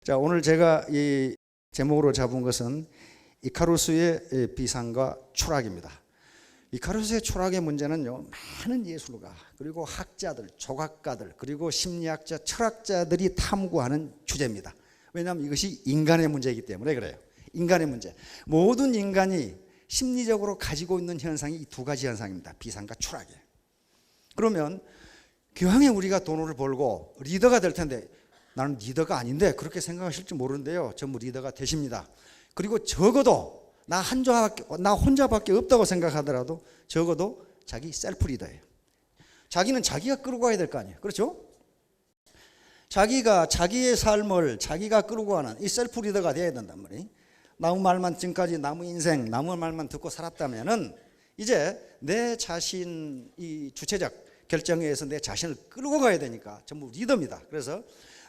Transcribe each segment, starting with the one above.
자, 오늘 제가 이 제목으로 잡은 것은 이카루스의 비상과 추락입니다. 이카루스의 추락의 문제는요, 많은 예술가 그리고 학자들, 조각가들 그리고 심리학자, 철학자들이 탐구하는 주제입니다. 왜냐하면 이것이 인간의 문제이기 때문에 그래요. 인간의 문제. 모든 인간이 심리적으로 가지고 있는 현상이 이 두 가지 현상입니다. 비상과 추락이에요. 그러면 교황에 우리가 돈을 벌고 리더가 될 텐데 나는 리더가 아닌데 그렇게 생각하실지 모르는데요. 전부 리더가 되십니다. 그리고 적어도 나 혼자밖에 없다고 생각하더라도 적어도 자기 셀프 리더예요. 자기는 자기가 끌고 가야 될 거 아니에요. 그렇죠? 자기가 자기의 삶을 자기가 끌고 가는 이 셀프 리더가 돼야 된단 말이에요. 나무 말만 지금까지 나무 인생, 나무 말만 듣고 살았다면은 이제 내 자신 이 주체적 결정에 의해서 내 자신을 끌고 가야 되니까 전부 리더입니다. 그래서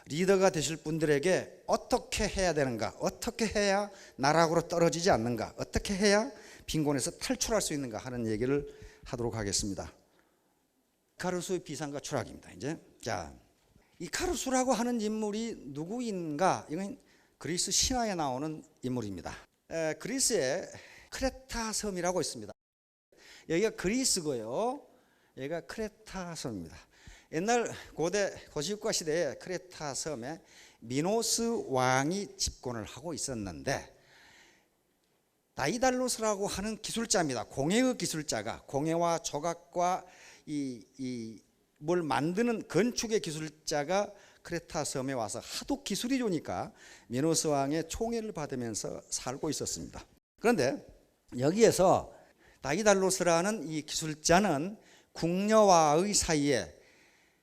리더가 되실 분들에게 어떻게 해야 되는가, 어떻게 해야 나락으로 떨어지지 않는가, 어떻게 해야 빈곤에서 탈출할 수 있는가 하는 얘기를 하도록 하겠습니다. 이카루스의 비상과 추락입니다. 이제 자, 이카루스라고 하는 인물이 누구인가? 이건 그리스 신화에 나오는 인물입니다. 그리스에 크레타 섬이라고 있습니다. 여기가 그리스고요. 여기가 크레타 섬입니다. 옛날 고대 고시국가 시대에 크레타 섬에 미노스 왕이 집권을 하고 있었는데 다이달로스라고 하는 기술자입니다. 공예의 기술자가 공예와 조각과 뭘 만드는 건축의 기술자가 크레타 섬에 와서 하도 기술이 좋으니까 미노스 왕의 총애를 받으면서 살고 있었습니다. 그런데 여기에서 다이달로스라는 이 기술자는 궁녀와의 사이에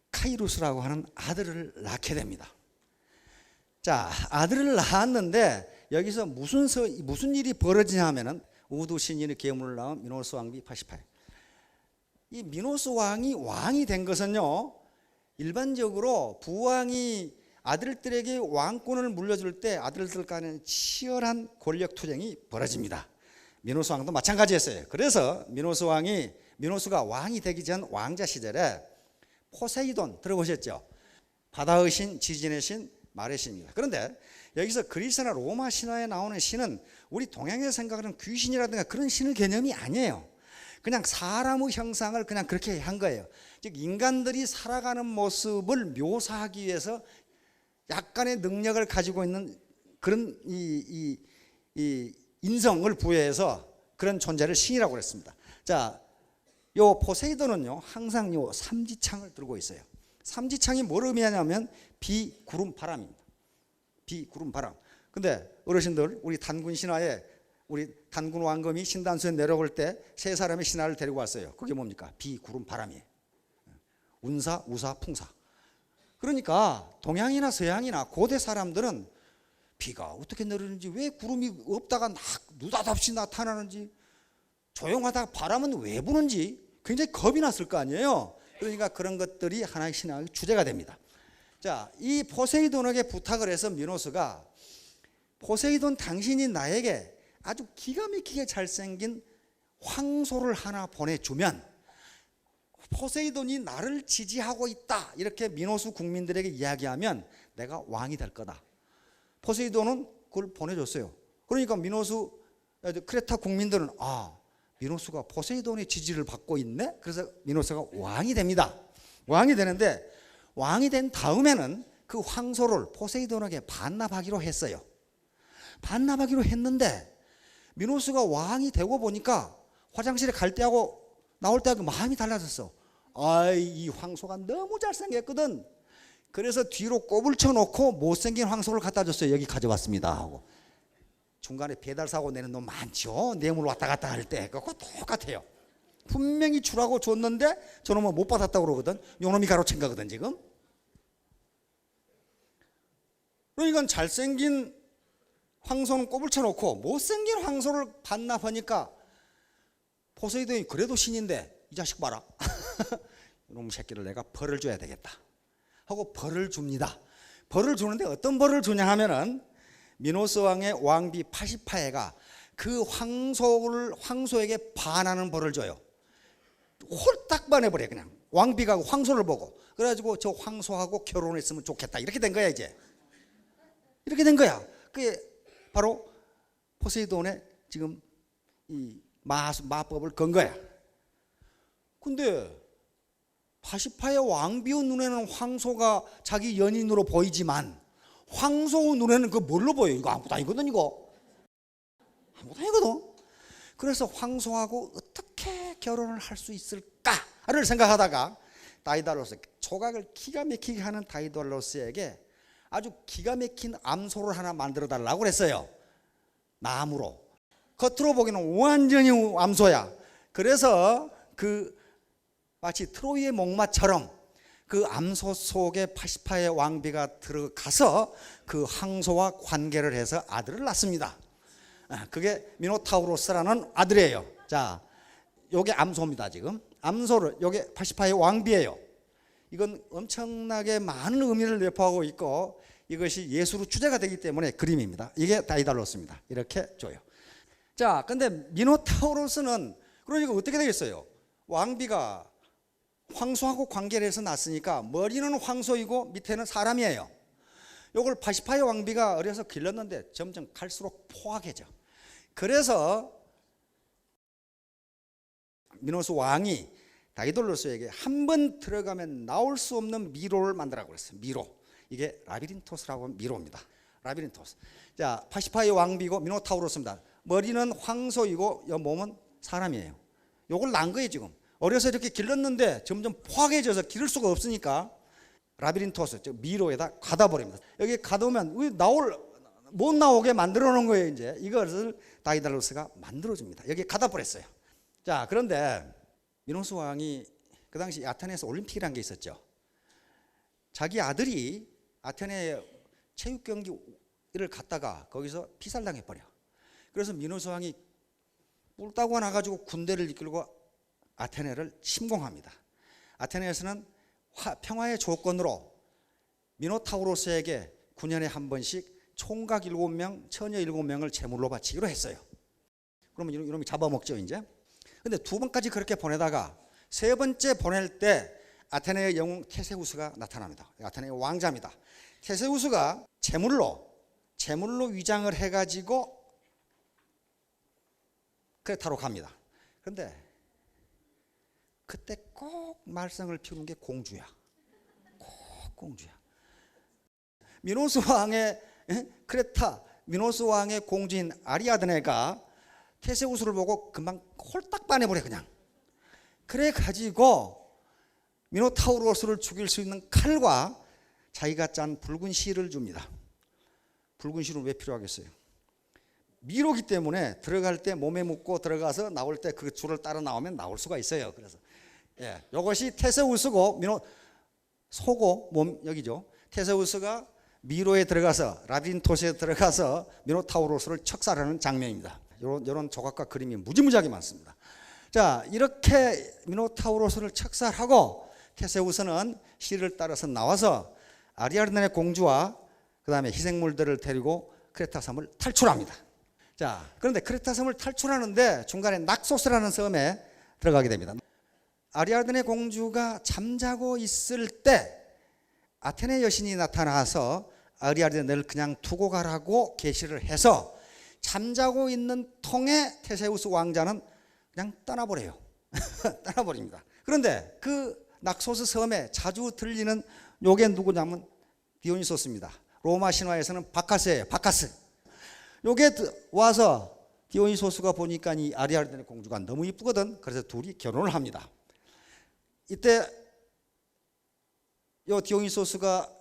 카이루스라고 하는 아들을 낳게 됩니다. 자, 아들을 낳았는데 여기서 무슨 일이 벌어지냐 하면은 우두 신인의 계문을 낳은 미노스 왕비 파시파에. 이 미노스 왕이 된 것은요, 일반적으로 부왕이 아들들에게 왕권을 물려줄 때 아들들 간에 치열한 권력 투쟁이 벌어집니다. 미노스 왕도 마찬가지였어요. 그래서 미노스가 왕이 되기 전 왕자 시절에 포세이돈 들어보셨죠? 바다의 신, 지진의 신, 말의 신입니다. 그런데 여기서 그리스나 로마 신화에 나오는 신은 우리 동양에서 생각하는 귀신이라든가 그런 신의 개념이 아니에요. 그냥 사람의 형상을 그냥 그렇게 한 거예요. 즉 인간들이 살아가는 모습을 묘사하기 위해서 약간의 능력을 가지고 있는 그런 이 인성을 부여해서 그런 존재를 신이라고 그랬습니다. 자, 요 포세이돈은요 항상 요 삼지창을 들고 있어요. 삼지창이 뭘 의미하냐면 비, 구름, 바람입니다. 비, 구름, 바람. 근데 어르신들 우리 단군 신화에 우리 단군 왕검이 신단수에 내려올 때 세 사람의 신하를 데리고 왔어요. 그게 뭡니까? 비, 구름, 바람이에요. 운사, 우사, 풍사. 그러니까 동양이나 서양이나 고대 사람들은 비가 어떻게 내리는지, 왜 구름이 없다가 느닷없이 나타나는지, 조용하다가 바람은 왜 부는지 굉장히 겁이 났을 거 아니에요. 그러니까 그런 것들이 하나의 신앙의 주제가 됩니다. 자, 이 포세이돈에게 부탁을 해서 미노스가 포세이돈 당신이 나에게 아주 기가 막히게 잘생긴 황소를 하나 보내주면 포세이돈이 나를 지지하고 있다 이렇게 미노스 국민들에게 이야기하면 내가 왕이 될 거다. 포세이돈은 그걸 보내줬어요. 그러니까 크레타 국민들은 미노스가 포세이돈의 지지를 받고 있네. 그래서 미노스가 왕이 됩니다. 왕이 되는데 왕이 된 다음에는 그 황소를 포세이돈에게 반납하기로 했어요. 반납하기로 했는데 미노스가 왕이 되고 보니까 화장실에 갈 때하고 나올 때하고 마음이 달라졌어. 이 황소가 너무 잘생겼거든. 그래서 뒤로 꼽을 쳐놓고 못생긴 황소를 갖다 줬어요. 여기 가져왔습니다 하고. 중간에 배달 사고 내는 놈 많죠. 뇌물 왔다 갔다 할 때. 그거 똑같아요. 분명히 주라고 줬는데 저놈은 못 받았다고 그러거든. 요놈이 가로챈 거거든 지금. 그러니까 잘생긴 황소는 꼽을 쳐놓고 못생긴 황소를 반납하니까 포세이돈이 그래도 신인데 이 자식 봐라. 이놈 새끼를 내가 벌을 줘야 되겠다 하고 벌을 줍니다. 벌을 주는데 어떤 벌을 주냐 하면은 미노스 왕의 왕비 파시파에가 그 황소에게 반하는 벌을 줘요. 홀딱 반해버려. 그냥 왕비가 황소를 보고 그래가지고 저 황소하고 결혼했으면 좋겠다 이렇게 된 거야. 이제 이렇게 된 거야. 그게 바로 포세이돈의 지금 이 마법을 건 거야. 근데 파시파의 왕비의 눈에는 황소가 자기 연인으로 보이지만 황소 눈에는 그 뭘로 보여? 이거 아무것도 아니거든. 이거 아무것도 아니거든. 그래서 황소하고 어떻게 결혼을 할 수 있을까를 생각하다가 다이달로스, 조각을 기가 막히게 하는 다이달로스에게 아주 기가 막힌 암소를 하나 만들어 달라고 그랬어요. 나무로. 겉으로 보기는 완전히 암소야. 그래서 그 마치 트로이의 목마처럼 그 암소 속에 파시파의 왕비가 들어가서 그 황소와 관계를 해서 아들을 낳습니다. 그게 미노타우로스라는 아들이에요. 자, 요게 암소입니다. 지금 암소를, 요게 파시파의 왕비예요. 이건 엄청나게 많은 의미를 내포하고 있고 이것이 예수로 주제가 되기 때문에 그림입니다. 이게 다이달로스입니다. 이렇게 줘요. 자, 근데 미노타우로스는 그러니까 어떻게 되겠어요? 왕비가 황소하고 관계를 해서 낳았으니까 머리는 황소이고 밑에는 사람이에요. 요걸 파시파의 왕비가 어려서 길렀는데 점점 갈수록 포악해져. 그래서 미노스 왕이 다이달로스에게 한 번 들어가면 나올 수 없는 미로를 만들라고 그랬어요. 미로. 이게 라비린토스라고 하는 미로입니다. 라비린토스. 자, 파시파의 왕비고 미노타우로스입니다. 머리는 황소이고 몸은 사람이에요. 요걸 낳은 거예요. 지금 어려서 이렇게 길렀는데 점점 포악해져서 기를 수가 없으니까 라비린토스, 즉 미로에다 가다 버립니다. 여기 가두면 못 나오게 만들어 놓은 거예요. 이제 이것을 다이달로스가 만들어 줍니다. 여기 가다 버렸어요. 자, 그런데 미노스 왕이 그 당시 아테네에서 올림픽이라는 게 있었죠. 자기 아들이 아테네 체육 경기를 갔다가 거기서 피살당해 버려. 그래서 미노스 왕이 뿔따구가 나가지고 군대를 이끌고 아테네를 침공합니다. 아테네에서는 평화의 조건으로 미노타우로스에게 9년에 한 번씩 총각 7명, 처녀 7명을 제물로 바치기로 했어요. 그러면 이놈이 잡아먹죠 이제. 근데 두 번까지 그렇게 보내다가 세 번째 보낼 때 아테네의 영웅 테세우스가 나타납니다. 아테네의 왕자입니다. 테세우스가 제물로 위장을 해가지고 크레타로 갑니다. 그런데 그때 꼭 말썽을 피우는 게 공주야. 꼭 공주야. 미노스 왕의 크레타, 미노스 왕의 공주인 아리아드네가 테세우스를 보고 금방 홀딱 반해버려 그냥. 그래 가지고 미노타우로스를 죽일 수 있는 칼과 자기가 짠 붉은 실을 줍니다. 붉은 실은 왜 필요하겠어요? 미로기 때문에 들어갈 때 몸에 묻고 들어가서 나올 때 그 줄을 따라 나오면 나올 수가 있어요. 그래서 이것이 테세우스고 소고 몸 여기죠. 테세우스가 미로에 들어가서 라비린토스에 들어가서 미노타우로스를 척살하는 장면입니다. 이런 조각과 그림이 무지무지하게 많습니다. 자, 이렇게 미노타우로스를 척살하고 테세우스는 실을 따라서 나와서 아리아드네 공주와 그 다음에 희생물들을 데리고 크레타 섬을 탈출합니다. 자, 그런데 크레타 섬을 탈출하는데 중간에 낙소스라는 섬에 들어가게 됩니다. 아리아드네 공주가 잠자고 있을 때 아테네 여신이 나타나서 아리아드네를 그냥 두고 가라고 계시를 해서 잠자고 있는 통에 테세우스 왕자는 그냥 떠나버려요. 떠나버립니다. 그런데 그 낙소스 섬에 자주 들리는 요게 누구냐면 디오니소스입니다. 로마 신화에서는 바카스예요. 바카스. 요게 와서 디오니소스가 보니까 이 아리아드네 공주가 너무 이쁘거든. 그래서 둘이 결혼을 합니다. 이때 요 디오니소스가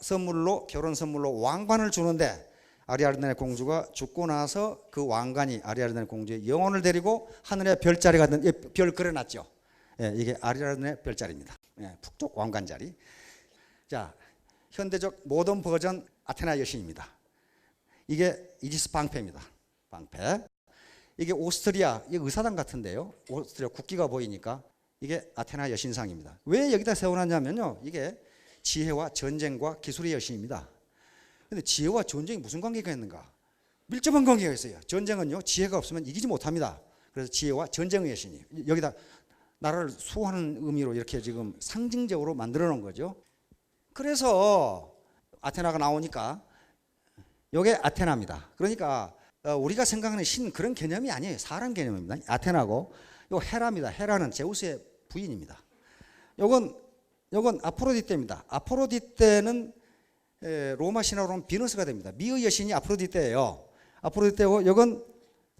결혼 선물로 왕관을 주는데 아리아드네 공주가 죽고 나서 그 왕관이 아리아드네 공주의 영혼을 데리고 하늘에 별자리가 별 그려놨죠. 이게 아리아드네 별자리입니다. 북쪽 왕관자리. 자, 현대적 모던 버전 아테나 여신입니다. 이게 이지스 방패입니다. 방패. 이게 오스트리아, 이게 의사당 같은데요. 오스트리아 국기가 보이니까 이게 아테나 여신상입니다. 왜 여기다 세워놨냐면요. 이게 지혜와 전쟁과 기술의 여신입니다. 근데 지혜와 전쟁이 무슨 관계가 있는가? 밀접한 관계가 있어요. 전쟁은요, 지혜가 없으면 이기지 못합니다. 그래서 지혜와 전쟁의 여신이에요. 여기다 나라를 수호하는 의미로 이렇게 지금 상징적으로 만들어 놓은 거죠. 그래서 아테나가 나오니까 요게 아테나입니다. 그러니까 우리가 생각하는 신 그런 개념이 아니에요. 사람 개념입니다. 아테나고 요 헤라입니다. 헤라는 제우스의 부인입니다. 요건 아프로디테입니다. 아프로디테는 로마 신화로 보면 비너스가 됩니다. 미의 여신이 아프로디테예요. 아프로디테고 요건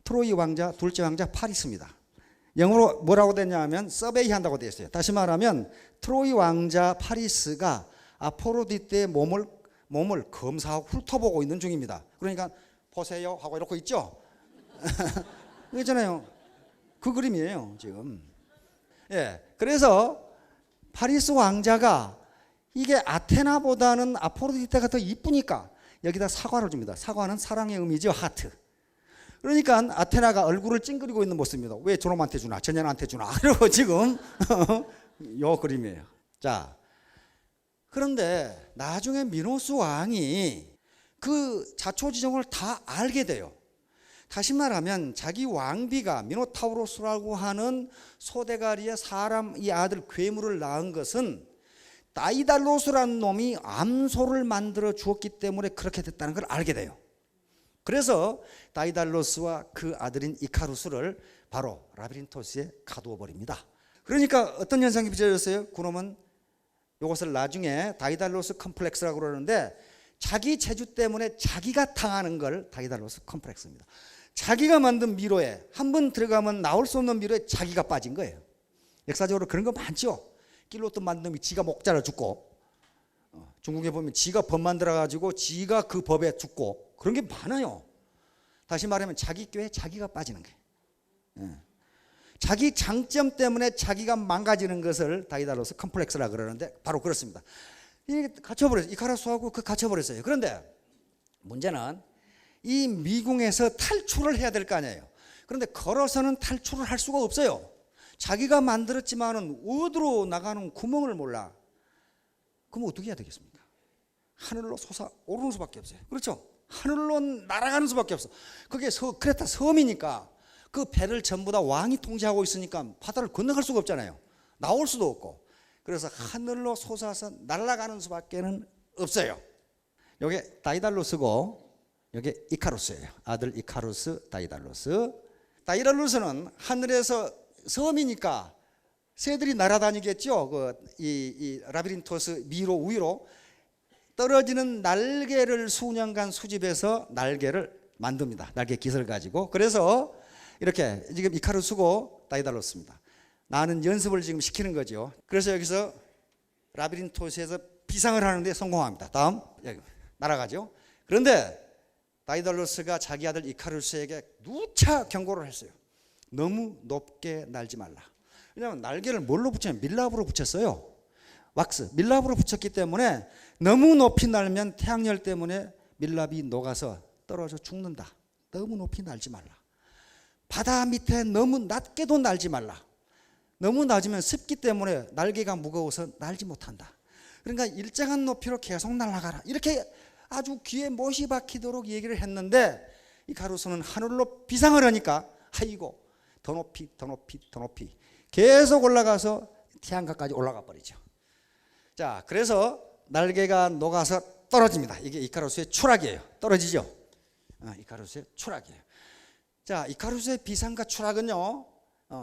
트로이 왕자 둘째 왕자 파리스입니다. 영어로 뭐라고 됐냐면 서베이 한다고 되어 있어요. 다시 말하면 트로이 왕자 파리스가 아프로디테의 몸을 검사하고 훑어보고 있는 중입니다. 그러니까 보세요 하고 이러고 있죠. 그렇잖아요. 그 그림이에요 지금. 예, 그래서 파리스 왕자가 이게 아테나보다는 아프로디테가 더 이쁘니까 여기다 사과를 줍니다. 사과는 사랑의 의미죠. 하트. 그러니까 아테나가 얼굴을 찡그리고 있는 모습입니다. 왜 저놈한테 주나 저년한테 주나 이러고 지금 요 그림이에요. 자, 그런데 나중에 미노스 왕이 그 자초지종을 다 알게 돼요. 다시 말하면 자기 왕비가 미노타우로스라고 하는 소대가리의 사람 이 아들 괴물을 낳은 것은 다이달로스라는 놈이 암소를 만들어 주었기 때문에 그렇게 됐다는 걸 알게 돼요. 그래서 다이달로스와 그 아들인 이카루스를 바로 라비린토스에 가두어 버립니다. 그러니까 어떤 현상이 빚어졌어요? 그놈은 이것을 나중에 다이달로스 컴플렉스라고 그러는데 자기 재주 때문에 자기가 당하는 걸 다이달로스 컴플렉스입니다. 자기가 만든 미로에 한 번 들어가면 나올 수 없는 미로에 자기가 빠진 거예요. 역사적으로 그런 거 많죠. 길로또 만든 놈이 지가 목자라 죽고, 중국에 보면 지가 법 만들어 가지고 지가 그 법에 죽고 그런 게 많아요. 다시 말하면 자기 꾀에 자기가 빠지는 거예요. 자기 장점 때문에 자기가 망가지는 것을 다이달로스 컴플렉스라 그러는데 바로 그렇습니다. 이게 갇혀버렸어요. 이카루스하고 갇혀버렸어요. 그런데 문제는 이 미궁에서 탈출을 해야 될 거 아니에요. 그런데 걸어서는 탈출을 할 수가 없어요. 자기가 만들었지만은 어디로 나가는 구멍을 몰라. 그럼 어떻게 해야 되겠습니까? 하늘로 솟아오르는 수밖에 없어요. 그렇죠? 하늘로 날아가는 수밖에 없어. 그게 크레타 섬이니까 그 배를 전부 다 왕이 통제하고 있으니까 바다를 건너갈 수가 없잖아요. 나올 수도 없고. 그래서 하늘로 솟아서 날아가는 수밖에는 없어요. 이게 다이달로스고 이게 이카루스예요. 아들 이카루스, 다이달로스. 다이달로스는 하늘에서 섬이니까 새들이 날아다니겠죠. 이 라비린토스 미로 위로 떨어지는 날개를 수년간 수집해서 날개를 만듭니다. 날개 깃을 가지고. 그래서 이렇게 지금 이카루스고 다이달로스입니다. 나는 연습을 지금 시키는 거죠. 그래서 여기서 라비린토스에서 비상을 하는데 성공합니다. 다음 여기 날아가죠. 그런데 다이달로스가 자기 아들 이카루스에게 누차 경고를 했어요. 너무 높게 날지 말라. 왜냐하면 날개를 뭘로 붙였냐면 밀랍으로 붙였어요. 왁스 밀랍으로 붙였기 때문에 너무 높이 날면 태양열 때문에 밀랍이 녹아서 떨어져 죽는다. 너무 높이 날지 말라. 바다 밑에 너무 낮게도 날지 말라. 너무 낮으면 습기 때문에 날개가 무거워서 날지 못한다. 그러니까 일정한 높이로 계속 날아가라. 이렇게 아주 귀에 못이 박히도록 얘기를 했는데 이카루스는 하늘로 비상을 하니까 아이고 더 높이 더 높이 더 높이 계속 올라가서 태양가까지 올라가 버리죠. 자, 그래서 날개가 녹아서 떨어집니다. 이게 이카루스의 추락이에요. 떨어지죠. 이카루스의 추락이에요. 자, 이카루스의 비상과 추락은요,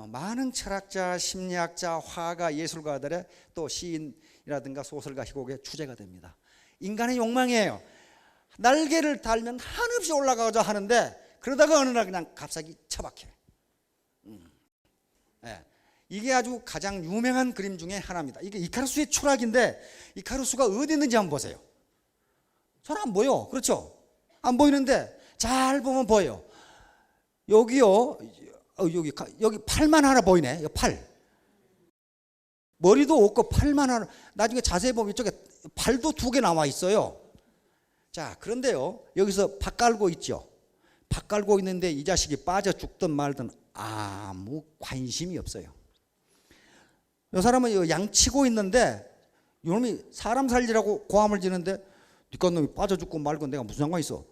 많은 철학자, 심리학자, 화가, 예술가들의 또 시인이라든가 소설가, 희곡의 주제가 됩니다. 인간의 욕망이에요. 날개를 달면 한없이 올라가고자 하는데 그러다가 어느 날 그냥 갑자기 처박혀요. 네. 이게 아주 가장 유명한 그림 중에 하나입니다. 이게 이카루스의 추락인데 이카루스가 어디 있는지 한번 보세요. 잘 안 보여. 그렇죠? 안 보이는데 잘 보면 보여요. 여기요. 여기 팔만 하나 보이네. 여기 팔. 머리도 없고 팔만 하나. 나중에 자세히 보면 이쪽에 발도 2개 나와 있어요. 자, 그런데요. 여기서 밥 깔고 있죠. 밥 깔고 있는데 이 자식이 빠져 죽든 말든 아무 관심이 없어요. 이 사람은 양치고 있는데 이놈이 사람 살리라고 고함을 지는데 니까 놈이 빠져 죽고 말건 내가 무슨 상관이 있어?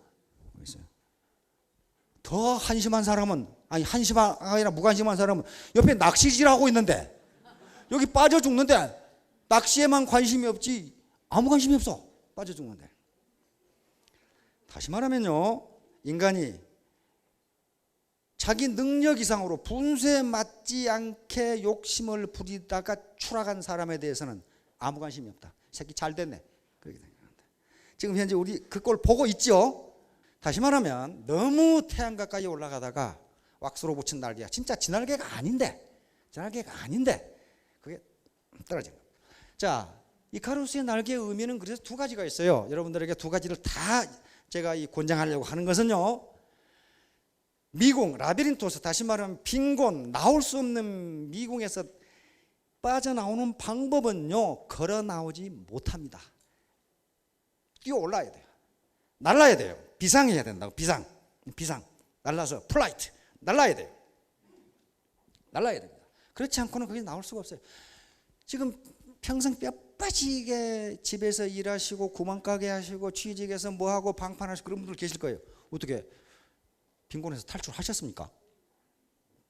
더 한심한 사람은 아니 한심한 아니라 무관심한 사람은 옆에 낚시질하고 있는데 여기 빠져 죽는데 낚시에만 관심이 없지 아무 관심이 없어. 빠져 죽는데. 다시 말하면요, 인간이 자기 능력 이상으로 분수에 맞지 않게 욕심을 부리다가 추락한 사람에 대해서는 아무 관심이 없다. 새끼 잘 됐네. 그렇게 생각한다. 지금 현재 우리 그 꼴 보고 있죠. 다시 말하면 너무 태양 가까이 올라가다가 왁스로 붙인 날개가 진짜 지 날개가 아닌데, 그게 떨어진 거예요. 자, 이카루스의 날개의 의미는 그래서 두 가지가 있어요. 여러분들에게 두 가지를 다 제가 권장하려고 하는 것은요, 미궁, 라비린토스, 다시 말하면 빈곤, 나올 수 없는 미궁에서 빠져나오는 방법은요, 걸어 나오지 못합니다. 뛰어 올라야 돼요. 날아야 돼요. 비상해야 된다고. 비상. 날라서 플라이트. 날아야 돼요. 날아야 됩니다. 그렇지 않고는 거기 나올 수가 없어요. 지금 평생 뼈 빠지게 집에서 일하시고 구멍가게 하시고 취직해서 뭐하고 방판하시고 그런 분들 계실 거예요. 어떻게 빈곤에서 탈출하셨습니까?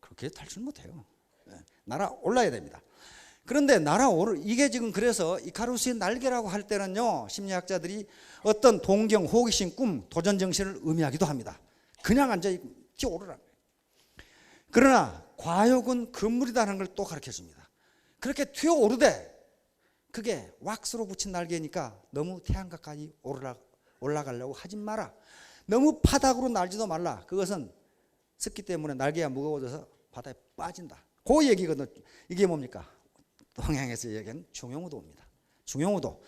그렇게 탈출 못해요. 날아올라야 됩니다. 그런데 이게 지금 그래서 이카루스의 날개라고 할 때는요, 심리학자들이 어떤 동경, 호기심, 꿈, 도전 정신을 의미하기도 합니다. 그냥 앉아 뛰어오르라. 그러나 과욕은 금물이라는 걸 또 가르쳐 줍니다. 그렇게 튀어오르되 그게 왁스로 붙인 날개니까 너무 태양 가까이 올라가려고 하지 마라. 너무 바닥으로 날지도 말라. 그것은 습기 때문에 날개가 무거워져서 바다에 빠진다. 그 얘기거든. 이게 뭡니까? 동양에서 얘기하는 중용우도입니다. 중용우도.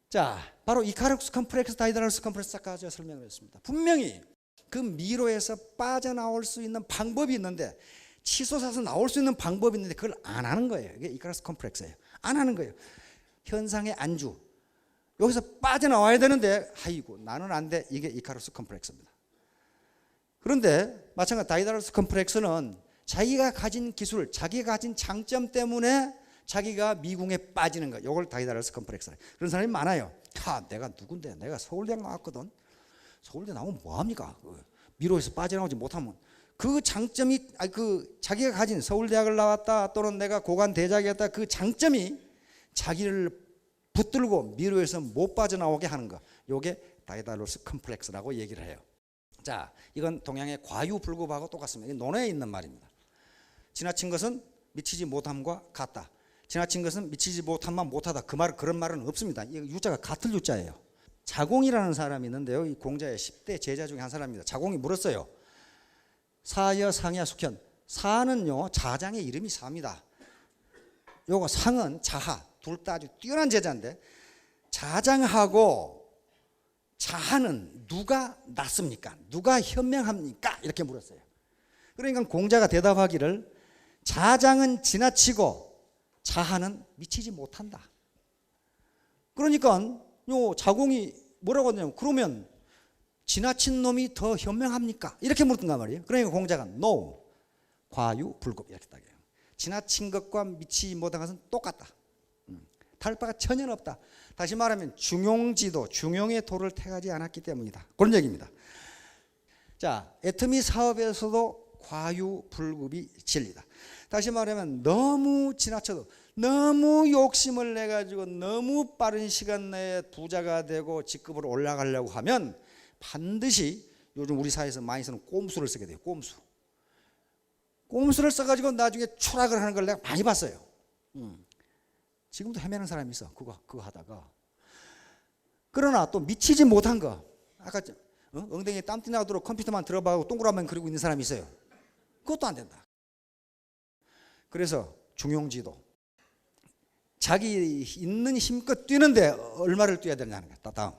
자, 바로 이카루스 컴플렉스, 다이다로스 컴플렉스 아까 제가 설명을 했습니다. 분명히 그 미로에서 빠져나올 수 있는 방법이 있는데, 치솟아서 나올 수 있는 방법이 있는데 그걸 안 하는 거예요. 이게 이카루스 컴플렉스예요. 안 하는 거예요. 현상의 안주. 여기서 빠져나와야 되는데 아이고 나는 안 돼. 이게 이카루스 컴플렉스입니다. 그런데 마찬가지로 다이다로스 컴플렉스는 자기가 가진 기술, 자기가 가진 장점 때문에 자기가 미궁에 빠지는 거. 이걸 다이다로스 컴플렉스라. 그런 사람이 많아요. 내가 누군데? 내가 서울대 나왔거든. 서울대 나오면 뭐합니까? 미로에서 빠져나오지 못하면 그 장점이 자기가 가진 서울대학을 나왔다 또는 내가 고관 대작이었다, 그 장점이 자기를 붙들고 미로에서 못 빠져나오게 하는 거. 이게 다이다로스 컴플렉스라고 얘기를 해요. 자, 이건 동양의 과유불급하고 똑같습니다. 이게 논어에 있는 말입니다. 지나친 것은 미치지 못함과 같다. 지나친 것은 미치지 못함만 못하다. 그런 말은 없습니다. 이 유자가 같을 유자예요. 자공이라는 사람이 있는데요, 이 공자의 10대 제자 중에 한 사람입니다. 자공이 물었어요. 사여 상야 숙현. 사는요, 자장의 이름이 사입니다. 요거 상은 자하, 둘 다 아주 뛰어난 제자인데, 자장하고 자하는 누가 낫습니까? 누가 현명합니까? 이렇게 물었어요. 그러니까 공자가 대답하기를 자장은 지나치고 자하는 미치지 못한다. 그러니까 요 자공이 뭐라고 하냐면, 그러면 지나친 놈이 더 현명합니까? 이렇게 물었단 말이에요. 그러니까 공자가 no, 과유불급 이렇게 딱 해요. 지나친 것과 미치지 못한 것은 똑같다. 다를 바가 전혀 없다. 다시 말하면 중용지도, 중용의 도를 택하지 않았기 때문이다. 그런 얘기입니다. 자, 애터미 사업에서도 과유불급이 진리다. 다시 말하면 너무 지나쳐도, 너무 욕심을 내가지고 너무 빠른 시간 내에 부자가 되고 직급으로 올라가려고 하면 반드시 요즘 우리 사회에서 많이 쓰는 꼼수를 쓰게 돼요. 꼼수를 써가지고 나중에 추락을 하는 걸 내가 많이 봤어요. 지금도 헤매는 사람이 있어. 그거 하다가. 그러나 또 미치지 못한 거, 아까 엉덩이에 땀띠 나도록 컴퓨터만 들어봐고 동그라미 그리고 있는 사람이 있어요. 그것도 안 된다. 그래서 중용지도, 자기 있는 힘껏 뛰는데 얼마를 뛰어야 되느냐는 거야. 다음.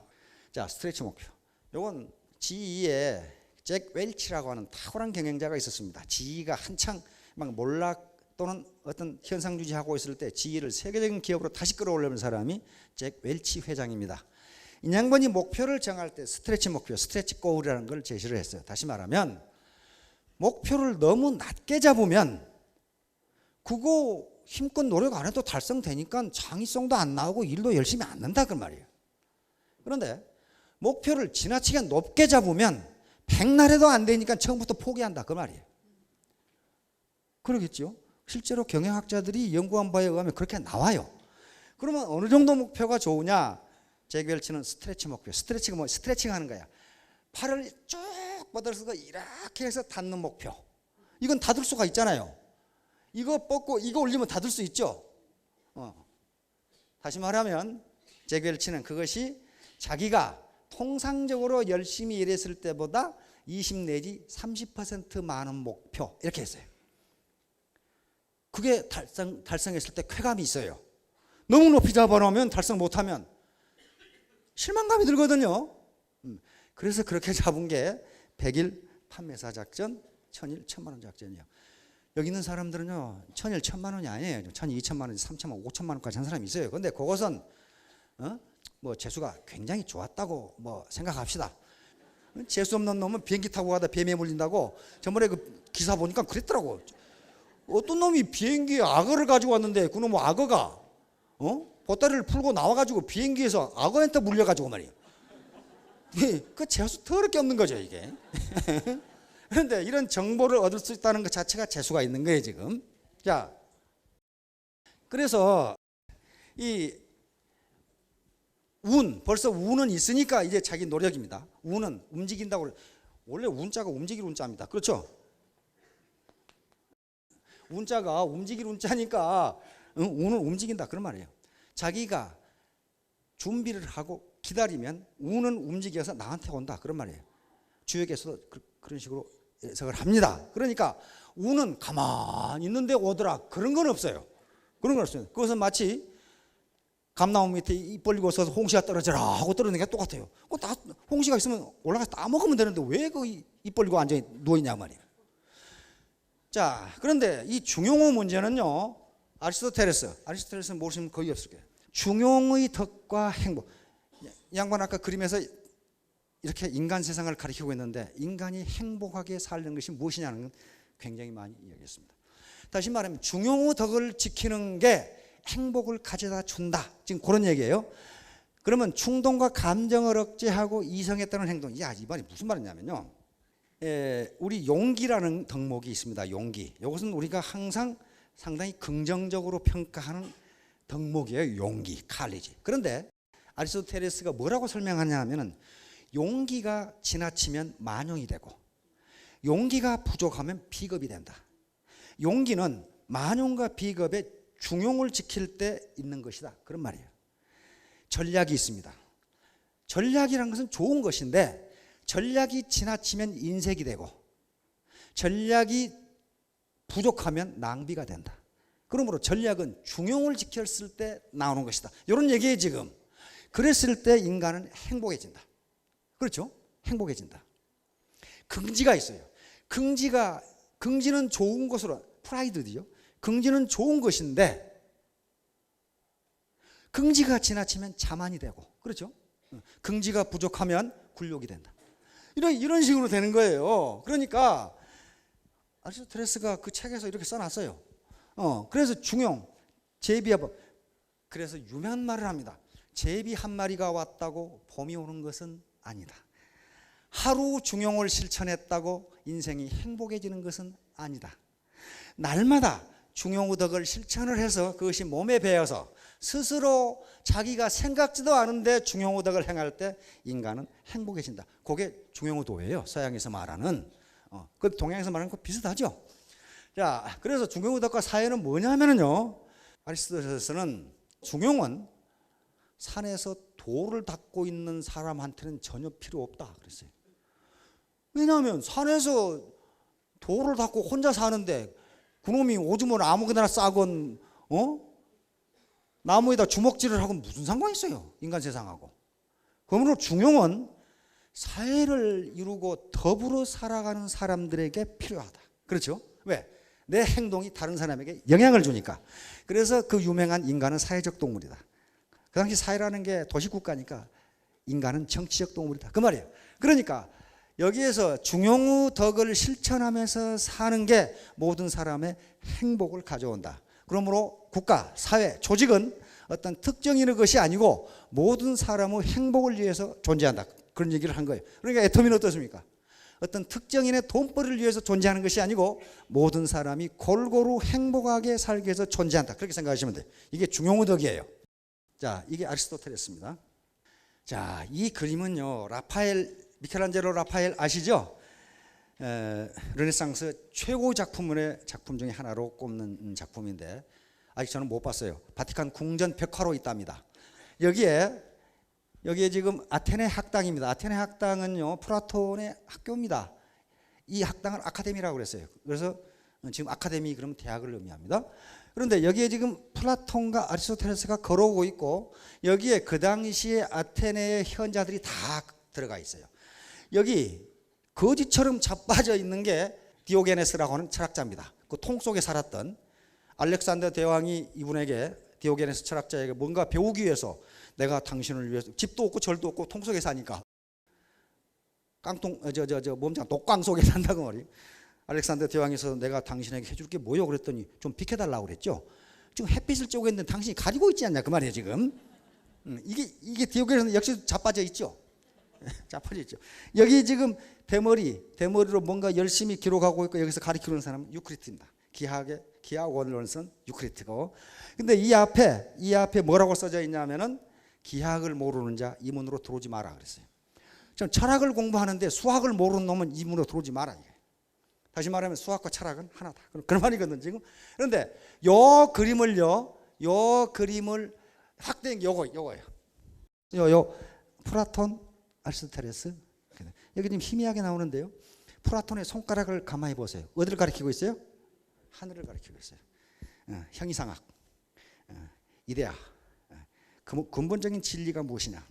자, 스트레치 목표. 이건 G2에 잭 웰치라고 하는 탁월한 경영자가 있었습니다. G2가 한창 막 몰락 또는 어떤 현상 유지하고 있을 때 G2를 세계적인 기업으로 다시 끌어올리는 사람이 잭 웰치 회장입니다. 이 양반이 목표를 정할 때 스트레치 목표, 스트레치 고울이라는 걸 제시를 했어요. 다시 말하면 목표를 너무 낮게 잡으면 그거 힘껏 노력 안 해도 달성되니까 창의성도 안 나오고 일도 열심히 안 는다 그 말이에요. 그런데 목표를 지나치게 높게 잡으면 백날해도 안 되니까 처음부터 포기한다 그 말이에요. 그러겠죠. 실제로 경영학자들이 연구한 바에 의하면 그렇게 나와요. 그러면 어느 정도 목표가 좋으냐? 잭 웰치는 스트레치 목표. 스트레칭은 뭐 스트레칭 하는 거야. 팔을 쭉 뻗어서 이렇게 해서 닿는 목표. 이건 닫을 수가 있잖아요. 이거 뻗고 이거 올리면 닫을 수 있죠. 다시 말하면 재결치는 그것이 자기가 통상적으로 열심히 일했을 때보다 20 내지 30% 많은 목표 이렇게 했어요. 그게 달성했을 때 쾌감이 있어요. 너무 높이 잡아놓으면 달성 못하면 실망감이 들거든요. 그래서 그렇게 잡은 게 100일 판매사 작전, 1000일 1000만 원 작전이에요. 여기 있는 사람들은요, 1000일 1000만 원이 아니에요. 1000일 2천만 원, 3천만 원, 5천만 원까지 한 사람이 있어요. 그런데 그것은 뭐 재수가 굉장히 좋았다고 뭐 생각합시다. 재수 없는 놈은 비행기 타고 가다 뱀에 물린다고 저번에 그 기사 보니까 그랬더라고. 어떤 놈이 비행기에 악어를 가지고 왔는데 그 놈은 악어가 보따리를 풀고 나와가지고 비행기에서 악어한테 물려가지고 말이에요. 그 재수 더럽게 없는 거죠 이게. 그런데 이런 정보를 얻을 수 있다는 것 자체가 재수가 있는 거예요 지금. 자, 그래서 이 벌써 운은 있으니까 이제 자기 노력입니다. 운은 움직인다고. 원래 운자가 움직일 운자입니다. 그렇죠? 운자가 움직일 운자니까 운은 움직인다 그런 말이에요. 자기가 준비를 하고 기다리면 운은 움직여서 나한테 온다 그런 말이에요. 주역에서도 그런 식으로 해석을 합니다. 그러니까 운은 가만히 있는데 오더라 그런 건 없어요. 그런 건 없어요. 그것은 마치 감나무 밑에 입 벌리고 서서 홍시가 떨어져라 하고 떨어지는 게 똑같아요. 홍시가 있으면 올라가서 따먹으면 되는데 왜 그 입 벌리고 앉아 누워있냐 말이에요. 자, 그런데 이 중용의 문제는요, 아리스토텔레스 모르시면 거의 없을 거예요. 중용의 덕과 행복. 양반 아까 그림에서 이렇게 인간 세상을 가리키고 있는데 인간이 행복하게 사는 것이 무엇이냐는 건 굉장히 많이 이야기했습니다. 다시 말하면 중용의 덕을 지키는 게 행복을 가져다 준다. 지금 그런 얘기예요. 그러면 충동과 감정을 억제하고 이성에 따른 행동. 이 말이 무슨 말이냐면요. 우리 용기라는 덕목이 있습니다. 용기. 이것은 우리가 항상 상당히 긍정적으로 평가하는 덕목이에요. 용기, 카리지. 그런데 아리스토텔레스가 뭐라고 설명하냐 하면은 용기가 지나치면 만용이 되고 용기가 부족하면 비겁이 된다. 용기는 만용과 비겁의 중용을 지킬 때 있는 것이다. 그런 말이에요. 전략이 있습니다. 전략이라는 것은 좋은 것인데 전략이 지나치면 인색이 되고 전략이 부족하면 낭비가 된다. 그러므로 전략은 중용을 지켰을 때 나오는 것이다. 이런 얘기예요 지금. 그랬을 때 인간은 행복해진다. 그렇죠? 행복해진다. 긍지가 있어요. 긍지는 좋은 것으로, 프라이드죠. 긍지는 좋은 것인데 긍지가 지나치면 자만이 되고, 그렇죠? 긍지가 부족하면 굴욕이 된다. 이런 식으로 되는 거예요. 그러니까 아리스토텔레스가 그 책에서 이렇게 써놨어요. 그래서 중용, 제비와 그래서 유명한 말을 합니다. 제비 한 마리가 왔다고 봄이 오는 것은 아니다. 하루 중용을 실천했다고 인생이 행복해지는 것은 아니다. 날마다 중용의 덕을 실천을 해서 그것이 몸에 배어서 스스로 자기가 생각지도 않은데 중용의 덕을 행할 때 인간은 행복해진다. 그게 중용의 도예요. 서양에서 말하는. 그 동양에서 말하는 거 비슷하죠. 자, 그래서 중용의 덕과 사회는 뭐냐면요. 아리스토텔레스는 중용은 산에서 돌을 닦고 있는 사람한테는 전혀 필요 없다 그랬어요. 왜냐하면 산에서 돌을 닦고 혼자 사는데 그놈이 오줌을 아무거나 싸건 나무에다 주먹질을 하고 무슨 상관이 있어요. 인간 세상하고. 그러므로 중용은 사회를 이루고 더불어 살아가는 사람들에게 필요하다. 그렇죠? 왜? 내 행동이 다른 사람에게 영향을 주니까. 그래서 그 유명한 인간은 사회적 동물이다. 그 당시 사회라는 게 도시국가니까 인간은 정치적 동물이다. 그 말이에요. 그러니까 여기에서 중용의 덕을 실천하면서 사는 게 모든 사람의 행복을 가져온다. 그러므로 국가, 사회, 조직은 어떤 특정인의 것이 아니고 모든 사람의 행복을 위해서 존재한다. 그런 얘기를 한 거예요. 그러니까 애터미는 어떻습니까? 어떤 특정인의 돈벌이를 위해서 존재하는 것이 아니고 모든 사람이 골고루 행복하게 살기 위해서 존재한다. 그렇게 생각하시면 돼요. 이게 중용의 덕이에요. 자, 이게 아리스토텔레스입니다. 자, 이 그림은요, 라파엘 미켈란젤로 라파엘 아시죠? 르네상스 최고 작품 중에 하나로 꼽는 작품인데 아직 저는 못 봤어요. 바티칸 궁전 벽화로 있답니다. 여기에 지금 아테네 학당입니다. 아테네 학당은요 플라톤의 학교입니다. 이 학당을 아카데미라고 그랬어요. 그래서 지금 아카데미 그러면 대학을 의미합니다. 그런데 여기에 지금 플라톤과 아리스토텔레스가 걸어오고 있고 여기에 그 당시에 아테네의 현자들이 다 들어가 있어요. 여기 거지처럼 자빠져 있는 게 디오게네스라고 하는 철학자입니다. 그 통 속에 살았던 알렉산더 대왕이 이분에게 디오게네스 철학자에게 뭔가 배우기 위해서 내가 당신을 위해서 집도 없고 절도 없고 통 속에 사니까 깡통 몸장 독강 속에 산다고 말이에요. 알렉산더 대왕에서 내가 당신에게 해줄 게 뭐요? 그랬더니 좀 비켜달라고 그랬죠. 지금 햇빛을 쬐고 있는데 당신이 가리고 있지 않냐 그 말이에요 지금. 이게 디오게네스는 역시 자빠져 있죠. 자빠져 있죠. 여기 지금 대머리로 뭔가 열심히 기록하고 있고 여기서 가리키는 사람은 유크리트입니다. 기하학 원론선 유크리트고. 근데 이 앞에 뭐라고 써져 있냐면은 기하학을 모르는 자 이 문으로 들어오지 마라 그랬어요. 좀 철학을 공부하는데 수학을 모르는 놈은 이 문으로 들어오지 마라. 다시 말하면 수학과 철학은 하나다. 그런 말이거든 지금. 그런데 요 그림을 확대한 게 요거예요. 요 플라톤, 아리스토텔레스. 여기 지금 희미하게 나오는데요. 플라톤의 손가락을 가만히 보세요. 어디를 가리키고 있어요? 하늘을 가리키고 있어요. 형이상학, 이데아, 근본적인 진리가 무엇이냐.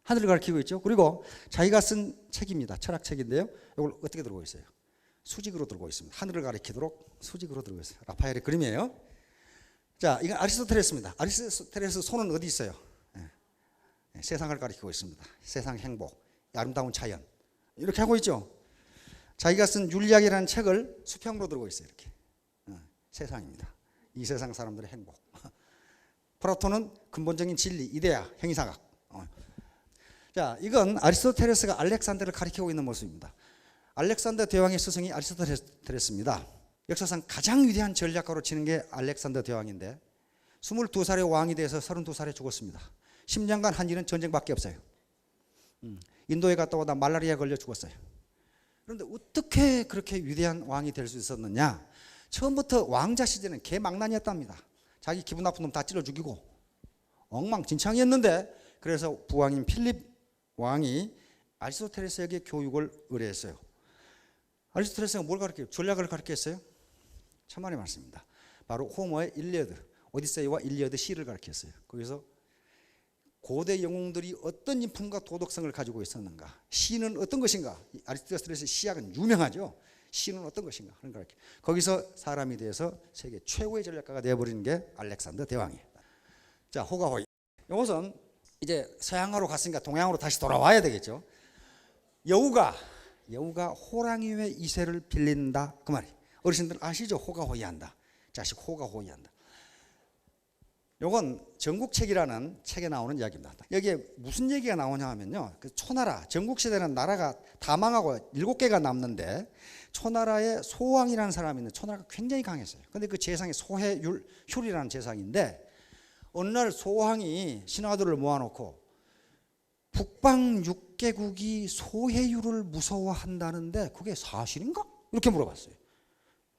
하늘을 가리키고 있죠. 그리고 자기가 쓴 책입니다. 철학책인데요. 이걸 어떻게 들고 있어요? 수직으로 들고 있습니다. 하늘을 가리키도록 수직으로 들고 있어요. 라파엘의 그림이에요. 자, 이건 아리스토텔레스입니다. 아리스토텔레스 손은 어디 있어요? 세상을 가리키고 있습니다. 세상 행복, 아름다운 자연 이렇게 하고 있죠. 자기가 쓴 윤리학이라는 책을 수평으로 들고 있어요. 이렇게 세상입니다. 이 세상 사람들의 행복. 플라톤은 근본적인 진리, 이데아, 형이상학. 자, 이건 아리스토텔레스가 알렉산더를 가리키고 있는 모습입니다. 알렉산더 대왕의 스승이 아리스토텔레스입니다. 역사상 가장 위대한 전략가로 치는 게 알렉산더 대왕인데 22살의 왕이 돼서 32살에 죽었습니다. 10년간 한 일은 전쟁밖에 없어요. 인도에 갔다 오다 말라리아 걸려 죽었어요. 그런데 어떻게 그렇게 위대한 왕이 될 수 있었느냐? 처음부터 왕자 시대는 개망난이었답니다. 자기 기분 나쁜 놈 다 찔러 죽이고 엉망진창이었는데 그래서 부왕인 필립 왕이 아리스토텔레스에게 교육을 의뢰했어요. 아리스토텔레스가 뭘 가르쳐요? 전략을 가르쳤어요? 천만의 말씀입니다. 바로 호머의 일리아드, 오디세이와 일리아드 시를 가르쳤어요. 거기서 고대 영웅들이 어떤 인품과 도덕성을 가지고 있었는가, 시는 어떤 것인가. 아리스토텔레스의 시학은 유명하죠. 시는 어떤 것인가 하는 걸 거기서 사람이 돼서 세계 최고의 전략가가 되어버리는 게 알렉산더 대왕이에요. 자, 호가호이. 이것은 이제 서양으로 갔으니까 동양으로 다시 돌아와야 되겠죠. 여우가 호랑이의 이세를 빌린다 그 말이에요. 어르신들 아시죠? 호가호이한다. 자식 호가호이한다. 이건 전국책이라는 책에 나오는 이야기입니다. 여기에 무슨 얘기가 나오냐 하면요. 그 초나라, 전국시대는 나라가 다 망하고 7개가 남는데 초나라에 소왕이라는 사람이 있는데 초나라가 굉장히 강했어요. 근데 그 제상이 소해율이라는 제상인데 어느 날 소왕이 신하들을 모아놓고 북방 6개국이 소해율을 무서워한다는데 그게 사실인가? 이렇게 물어봤어요.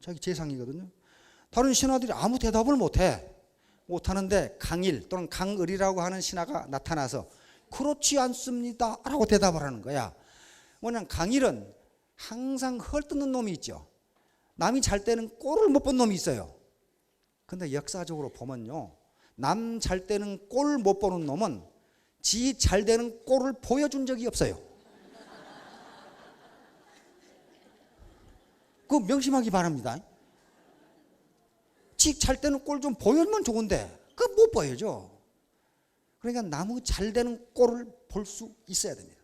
자기 제상이거든요. 다른 신하들이 아무 대답을 못하는데 강일 또는 강을이라고 하는 신하가 나타나서 그렇지 않습니다 라고 대답을 하는 거야. 뭐냐면 강일은 항상 헐뜯는 놈이 있죠. 남이 잘 때는 꼴을 못 본 놈이 있어요. 근데 역사적으로 보면요, 남 잘 때는 꼴 못 보는 놈은 지 잘 되는 꼴을 보여준 적이 없어요. 그거 명심하기 바랍니다. 지 잘 때는 꼴 좀 보여주면 좋은데 그거 못 보여줘. 그러니까 나무 잘 되는 꼴을 볼 수 있어야 됩니다.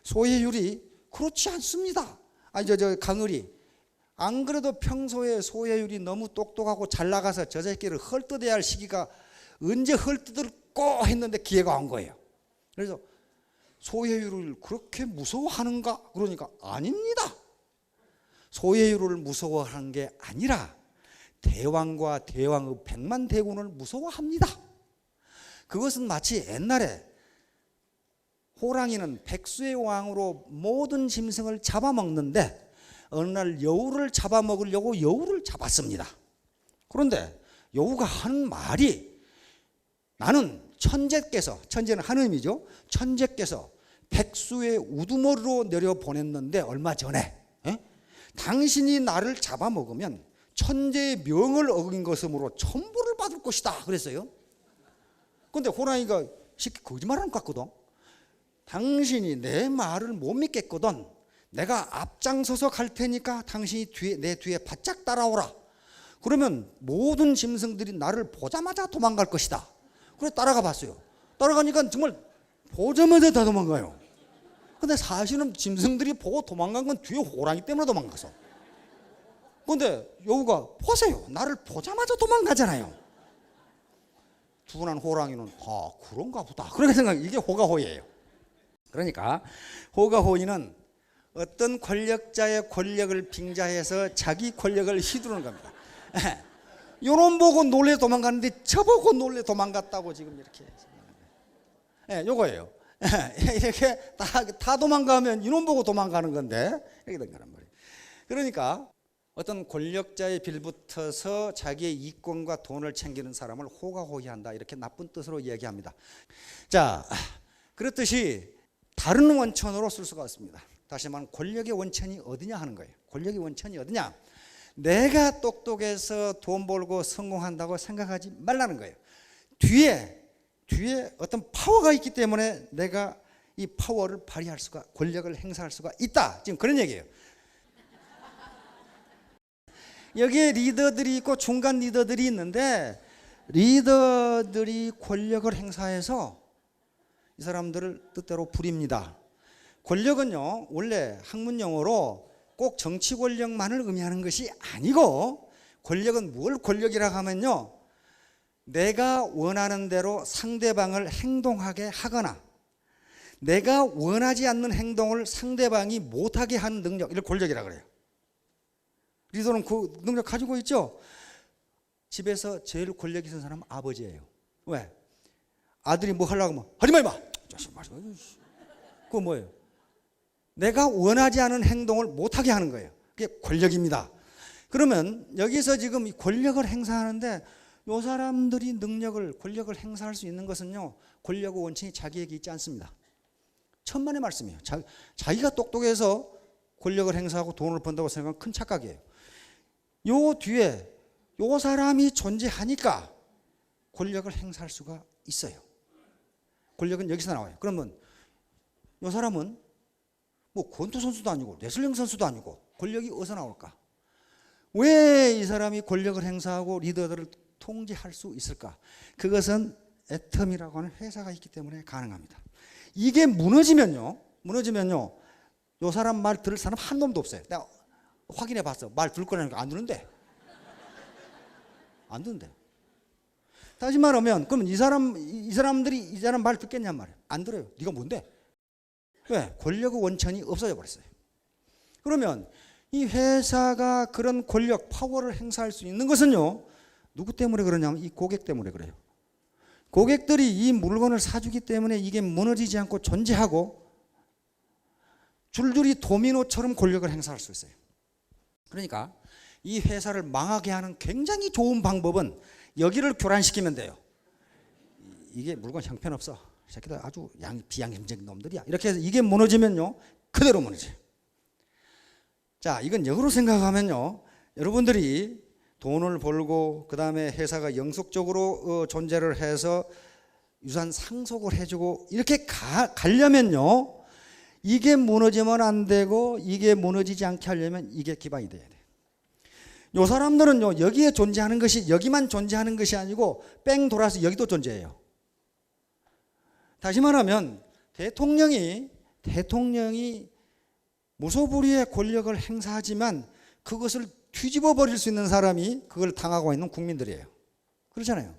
소해율이 그렇지 않습니다. 아니 저 강을이 안 그래도 평소에 소해율이 너무 똑똑하고 잘 나가서 저 새끼를 헐뜯어야 할 시기가 언제 헐뜯을꼬 했는데 기회가 온 거예요. 그래서 소해율을 그렇게 무서워하는가? 그러니까 아닙니다. 소해율을 무서워하는 게 아니라 대왕과 대왕의 100만 대군을 무서워합니다. 그것은 마치 옛날에 호랑이는 백수의 왕으로 모든 짐승을 잡아먹는데 어느 날 여우를 잡아먹으려고 여우를 잡았습니다. 그런데 여우가 하는 말이 나는 천재께서, 천재는 하느님이죠. 천재께서 백수의 우두머리로 내려보냈는데 얼마 전에 당신이 나를 잡아먹으면 천재의 명을 어긴 것으로 천벌을 받을 것이다 그랬어요. 그런데 호랑이가 쉽게 거짓말하는 것 같거든. 당신이 내 말을 못 믿겠거든. 내가 앞장서서 갈 테니까 당신이 내 뒤에 바짝 따라오라. 그러면 모든 짐승들이 나를 보자마자 도망갈 것이다. 그래 따라가 봤어요. 따라가니까 정말 보자마자 다 도망가요. 근데 사실은 짐승들이 보고 도망간 건 뒤에 호랑이 때문에 도망가서. 근데 여우가 보세요. 나를 보자마자 도망가잖아요. 둔한 호랑이는 그런가 보다. 그렇게 생각해. 이게 호가호이예요. 그러니까 호가호이는 어떤 권력자의 권력을 빙자해서 자기 권력을 휘두르는 겁니다. 요놈 보고 놀래 도망갔는데 저 보고 놀래 도망갔다고 지금 이렇게 요거예요. 이렇게 다 도망가면 이놈 보고 도망가는 건데 이렇게 된 거란 말이에요. 그러니까 어떤 권력자의 빌붙어서 자기의 이권과 돈을 챙기는 사람을 호가호위한다 이렇게 나쁜 뜻으로 이야기합니다. 자, 그렇듯이 다른 원천으로 쓸 수가 있습니다. 다시 말하면 권력의 원천이 어디냐 하는 거예요. 권력의 원천이 어디냐? 내가 똑똑해서 돈 벌고 성공한다고 생각하지 말라는 거예요. 뒤에 어떤 파워가 있기 때문에 내가 이 파워를 발휘할 수가, 권력을 행사할 수가 있다. 지금 그런 얘기예요. 여기에 리더들이 있고 중간 리더들이 있는데 리더들이 권력을 행사해서 이 사람들을 뜻대로 부립니다. 권력은요, 원래 학문 용어로 꼭 정치 권력만을 의미하는 것이 아니고 권력은 뭘 권력이라고 하면요, 내가 원하는 대로 상대방을 행동하게 하거나 내가 원하지 않는 행동을 상대방이 못하게 하는 능력, 이걸 권력이라고 그래요. 리더는 그 능력 가지고 있죠. 집에서 제일 권력 있는 사람은 아버지예요. 왜? 아들이 뭐 하려고 하면 하지 마 임마. 그거 뭐예요? 내가 원하지 않은 행동을 못하게 하는 거예요. 그게 권력입니다. 그러면 여기서 지금 이 권력을 행사하는데 이 사람들이 권력을 행사할 수 있는 것은요, 권력의 원천이 자기에게 있지 않습니다. 천만의 말씀이에요. 자기가 똑똑해서 권력을 행사하고 돈을 번다고 생각하면 큰 착각이에요. 요 뒤에 요 사람이 존재하니까 권력을 행사할 수가 있어요. 권력은 여기서 나와요. 그러면 요 사람은 뭐 권투 선수도 아니고 레슬링 선수도 아니고 권력이 어디서 나올까? 왜 이 사람이 권력을 행사하고 리더들을 통제할 수 있을까? 그것은 애텀이라고 하는 회사가 있기 때문에 가능합니다. 이게 무너지면요, 요 사람 말 들을 사람 한 놈도 없어요. 내가 확인해 봤어. 말 들을 거라니까 안 듣는데. 안 듣는데. 다시 말하면, 그러면 이 사람들이 이 사람 말 듣겠냔 말이에요. 안 들어요. 네가 뭔데? 왜? 권력의 원천이 없어져 버렸어요. 그러면 이 회사가 그런 권력, 파워를 행사할 수 있는 것은요, 누구 때문에 그러냐면 이 고객 때문에 그래요. 고객들이 이 물건을 사주기 때문에 이게 무너지지 않고 존재하고 줄줄이 도미노처럼 권력을 행사할 수 있어요. 그러니까 이 회사를 망하게 하는 굉장히 좋은 방법은 여기를 교란시키면 돼요. 이게 물건 형편없어. 이 새끼들 아주 비양심적인 놈들이야. 이렇게 해서 이게 무너지면요, 그대로 무너져요. 자, 이건 역으로 생각하면요, 여러분들이 돈을 벌고 그 다음에 회사가 영속적으로 존재를 해서 유산 상속을 해주고 이렇게 가려면요, 이게 무너지면 안 되고 이게 무너지지 않게 하려면 이게 기반이 돼야 돼요. 요 사람들은요, 여기에 존재하는 것이 여기만 존재하는 것이 아니고 뺑 돌아서 여기도 존재해요. 다시 말하면 대통령이 무소불위의 권력을 행사하지만 그것을 뒤집어 버릴 수 있는 사람이 그걸 당하고 있는 국민들이에요. 그렇잖아요.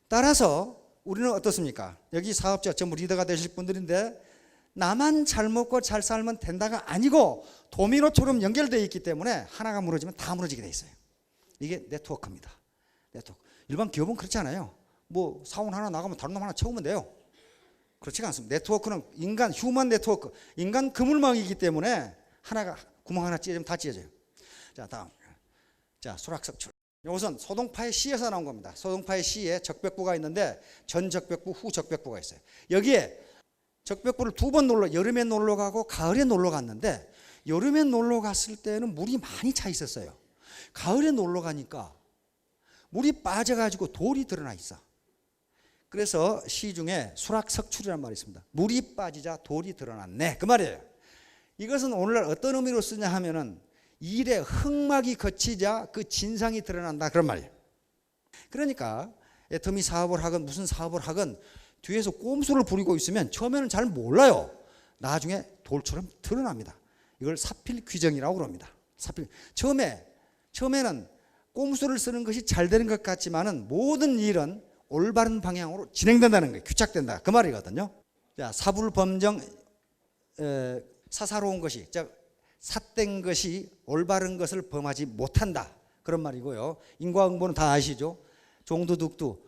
따라서 우리는 어떻습니까? 여기 사업자 전부 리더가 되실 분들인데 나만 잘 먹고 잘 살면 된다가 아니고 도미노처럼 연결되어 있기 때문에 하나가 무너지면 다 무너지게 돼 있어요. 이게 네트워크입니다. 네트워크. 일반 기업은 그렇지 않아요. 뭐 사원 하나 나가면 다른 놈 하나 채우면 돼요. 그렇지가 않습니다. 네트워크는 인간 휴먼 네트워크, 인간 그물망이기 때문에 하나가 구멍 하나 찢어지면 다 찢어져요. 자, 다음. 자, 수락석출. 이것은 소동파의 시에서 나온 겁니다. 소동파의 시에 적벽부가 있는데 전 적벽부, 후 적벽부가 있어요. 여기에 적벽부를 두 번 여름에 놀러 가고 가을에 놀러 갔는데, 여름에 놀러 갔을 때는 물이 많이 차 있었어요. 가을에 놀러 가니까 물이 빠져가지고 돌이 드러나 있어. 그래서 시 중에 수락석출이라는 말이 있습니다. 물이 빠지자 돌이 드러났네, 그 말이에요. 이것은 오늘날 어떤 의미로 쓰냐 하면은 일에 흑막이 거치자 그 진상이 드러난다, 그런 말이에요. 그러니까 애터미 사업을 하건 무슨 사업을 하건 뒤에서 꼼수를 부리고 있으면 처음에는 잘 몰라요. 나중에 돌처럼 드러납니다. 이걸 사필귀정이라고 그럽니다. 처음에는 꼼수를 쓰는 것이 잘 되는 것 같지만은 모든 일은 올바른 방향으로 진행된다는 거예요. 규착된다, 그 말이거든요. 자, 사불범정, 사사로운 것이, 삿된 것이 올바른 것을 범하지 못한다, 그런 말이고요. 인과응보는 다 아시죠? 종두둑두,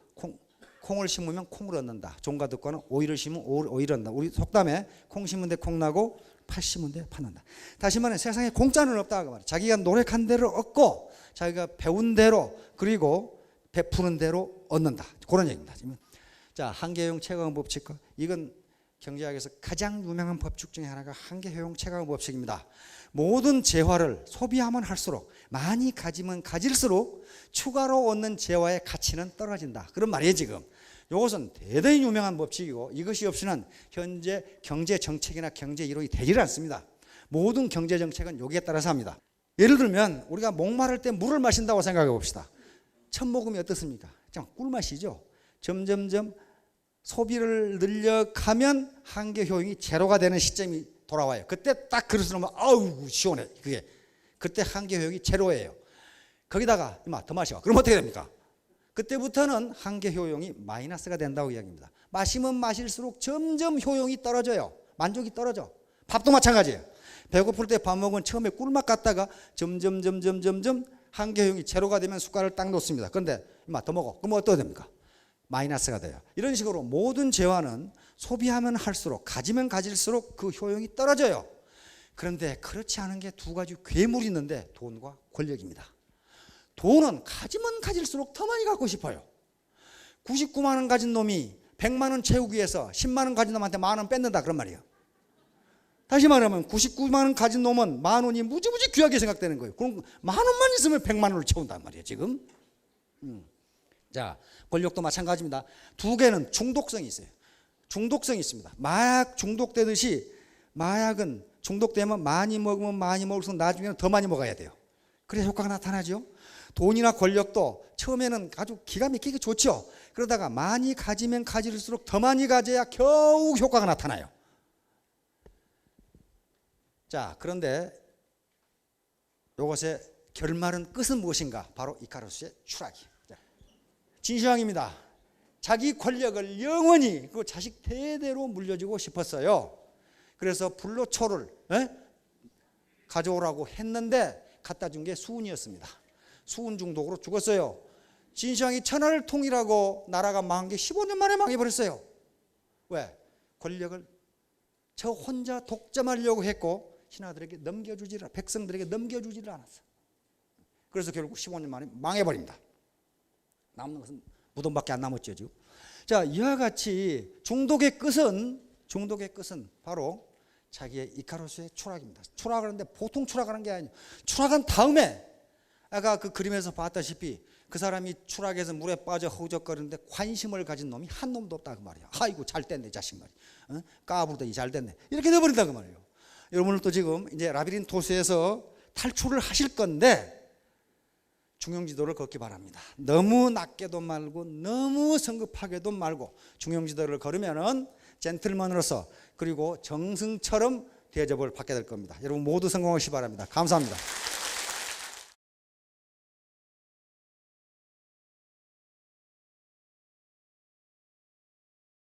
콩을 심으면 콩을 얻는다. 종과 득과는 오이를 심으면 오이를 얻는다. 우리 속담에 콩 심은 데 콩 나고 팥 심은 데 팥 난다. 다시 말해 세상에 공짜는 없다, 그 말이에요. 자기가 노력한 대로 얻고 자기가 배운 대로 그리고 베푸는 대로 얻는다, 그런 얘기입니다. 자, 한계효용 최강 법칙과, 이건 경제학에서 가장 유명한 법칙 중에 하나가 한계효용 최강 법칙입니다. 모든 재화를 소비하면 할수록, 많이 가지면 가질수록 추가로 얻는 재화의 가치는 떨어진다, 그런 말이에요. 지금 이것은 대단히 유명한 법칙이고, 이것이 없이는 현재 경제 정책이나 경제 이론이 되질 않습니다. 모든 경제 정책은 여기에 따라서 합니다. 예를 들면 우리가 목마를 때 물을 마신다고 생각해 봅시다. 첫 모금이 어떻습니까? 꿀맛이죠. 점점점 소비를 늘려가면 한계 효용이 제로가 되는 시점이 돌아와요. 그때 딱 그릇을 놓으면 아우 시원해. 그때 한계 효용이 제로예요. 거기다가 더 마셔. 그럼 어떻게 됩니까? 그때부터는 한계 효용이 마이너스가 된다고 이야기합니다. 마시면 마실수록 점점 효용이 떨어져요. 만족이 떨어져. 밥도 마찬가지예요. 배고플 때 밥 먹으면 처음에 꿀맛 같다가 점점 한계 효용이 제로가 되면 숟갈을 딱 놓습니다. 그런데 더 먹어. 그럼 어떻게 됩니까? 마이너스가 돼요. 이런 식으로 모든 재화는 소비하면 할수록, 가지면 가질수록 그 효용이 떨어져요. 그런데 그렇지 않은 게 두 가지 괴물이 있는데 돈과 권력입니다. 돈은 가지면 가질수록 더 많이 갖고 싶어요. 99만 원 가진 놈이 100만 원 채우기 위해서 10만 원 가진 놈한테 만 원 뺏는다, 그런 말이에요. 다시 말하면 99만 원 가진 놈은 만 원이 무지무지 귀하게 생각되는 거예요. 그럼 만 원만 있으면 100만 원을 채운단 말이에요, 지금. 자, 권력도 마찬가지입니다. 두 개는 중독성이 있어요. 중독성이 있습니다. 마약 중독되듯이 마약은 중독되면 많이 먹으면 많이 먹을수록 나중에는 더 많이 먹어야 돼요. 그래야 효과가 나타나죠. 돈이나 권력도 처음에는 아주 기가 막히게 좋죠. 그러다가 많이 가지면 가질수록 더 많이 가져야 겨우 효과가 나타나요. 자, 그런데 이것의 결말은, 끝은 무엇인가? 바로 이카루스의 추락이. 진시황입니다. 자기 권력을 영원히 그 자식 대대로 물려주고 싶었어요. 그래서 불로초를 가져오라고 했는데 갖다 준 게 수은이었습니다. 수은 중독으로 죽었어요. 진시황이 천하를 통일하고 나라가 망한 게 15년 만에 망해버렸어요. 왜? 권력을 저 혼자 독점하려고 했고 신하들에게 넘겨주지를, 백성들에게 넘겨주지를 않았어. 그래서 결국 15년 만에 망해버립니다. 남는 것은 무덤밖에 안 남았죠, 지금. 자, 이와 같이 중독의 끝은 바로 자기의 이카루스의 추락입니다. 추락하는데 보통 추락하는 게 아니에요. 추락한 다음에 아까 그 그림에서 봤다시피 그 사람이 추락해서 물에 빠져 허우적거리는데 관심을 가진 놈이 한 놈도 없다, 그 말이야. 아이고 잘 됐네, 자식 말이야. 까부르더니 잘 됐네. 이렇게 돼버린다, 그 말이에요. 여러분들도 지금 이제 라비린토스에서 탈출을 하실 건데 중형지도를 걷기 바랍니다. 너무 낮게도 말고 너무 성급하게도 말고 중형지도를 걸으면은 젠틀맨으로서 그리고 정승처럼 대접을 받게 될 겁니다. 여러분 모두 성공하시기 바랍니다. 감사합니다.